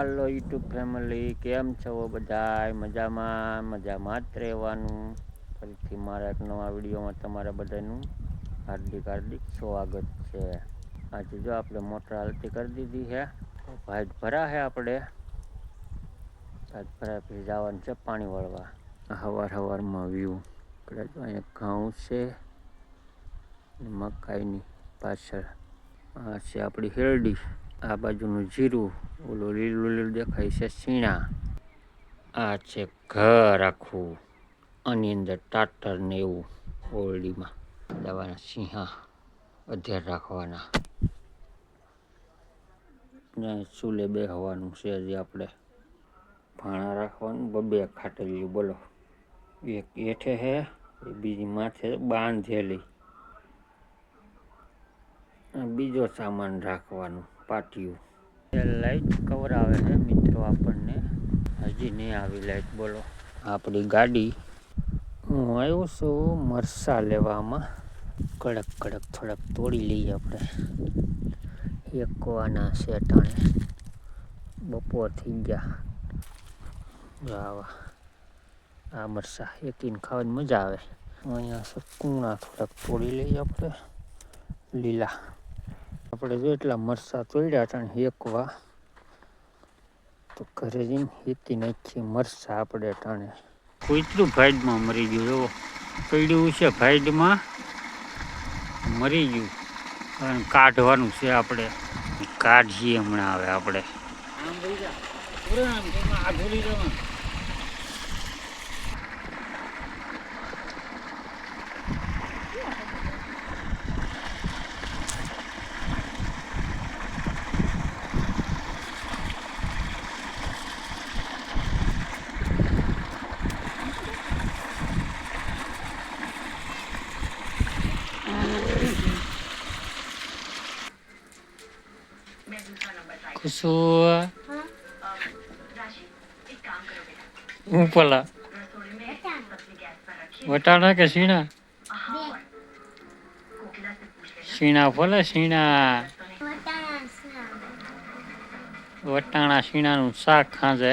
હાલો YouTube family, કેમ છો બધાય? મજામાં જ રહેવાનું. ફરીથી મારા એક નવા વિડીયોમાં તમારા બધાનું હાર્દિક સ્વાગત છે. આજે જો આપણે મોટર હાલતી કરી દીધી છે, ભાઈ ભરા છે. આપણે ભાઈ ભરા પછી જવાનું છે પાણી વાળવા. સવારમાં વ્યૂ અહીંયા ઘઉં છે, મકાઈની પાછળ આ છે આપણી હેરડી, આ બાજુનું જીરું, ઓલું લીલું દેખાય છે સીણા. આ છે ઘર આખું, આની અંદર ટાટર ને એવું ઓરડીમાં દવાના સિંહા અધેર રાખવાના ને ચૂલે બેસવાનું છે. હજી આપણે ભાણા રાખવાનું, બબે ખાટલીયું બોલો, એક હેઠે છે, બીજી માથે બાંધેલી. બીજો સામાન રાખવાનું પાટિયું. લાઈટ કવર આવે છે મિત્રો, આપણને હજી નહીં આવી લાઈટ બોલો. આપણી ગાડી, હું આવ્યો છું મરસા લેવામાં. કડક થોડાક તોડી લઈએ આપણે. એકવાના શેટાણે બપોર થઈ ગયા. આવા આ મરસા એકીને ખાવાની મજા આવે. અહીંયા કુણા થોડાક તોડી લઈએ આપણે લીલા. આપણે જો એટલા મરસા તોડ્યા હતા એકવા, તો ઘરે જઈને હેતી નાખીએ મરસા આપણે ટાણે. કૂતરું ભાઈડમાં મરી ગયું, એવો પડ્યું છે ભાઈડમાં, મરી ગયું. અને કાઢવાનું છે આપણે, કાઢીએ હમણાં. આવે આપણે ઉપલા વટાણા કે સીણા? સીણા ફોલે, સીણા વટાણા સીણાનું શાક ખાંજે.